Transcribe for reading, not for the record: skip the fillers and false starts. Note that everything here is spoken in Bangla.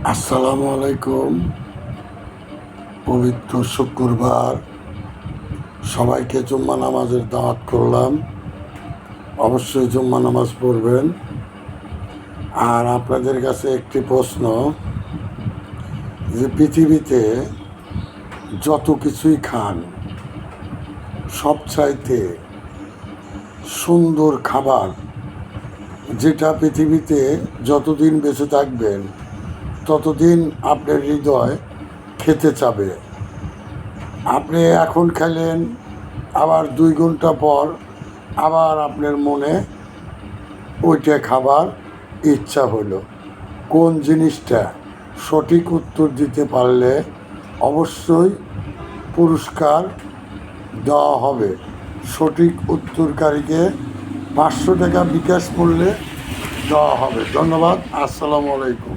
আসসালামু আলাইকুম। পবিত্র শুক্রবার সবাইকে জুম্মা নামাজের দাওয়াত করলাম। অবশ্যই জুম্মা নামাজ পড়বেন। আর আপনাদের কাছে একটি প্রশ্ন, যে পৃথিবীতে যত কিছুই খান, সবচাইতে সুন্দর খাবার যেটা পৃথিবীতে যতদিন বেঁচে থাকবেন ততদিন আপনার হৃদয় খেতে চাবে। আপনি এখন খেলেন, আবার 2 ঘন্টা পর আবার আপনার মনে ওইটা খাবার ইচ্ছা হলো। কোন জিনিসটা? সঠিক উত্তর দিতে পারলে অবশ্যই পুরস্কার দেওয়া হবে। সঠিক উত্তরকারীকে 500 টাকা বিকাশ মূল্যে দেওয়া হবে। ধন্যবাদ। আসসালামু আলাইকুম।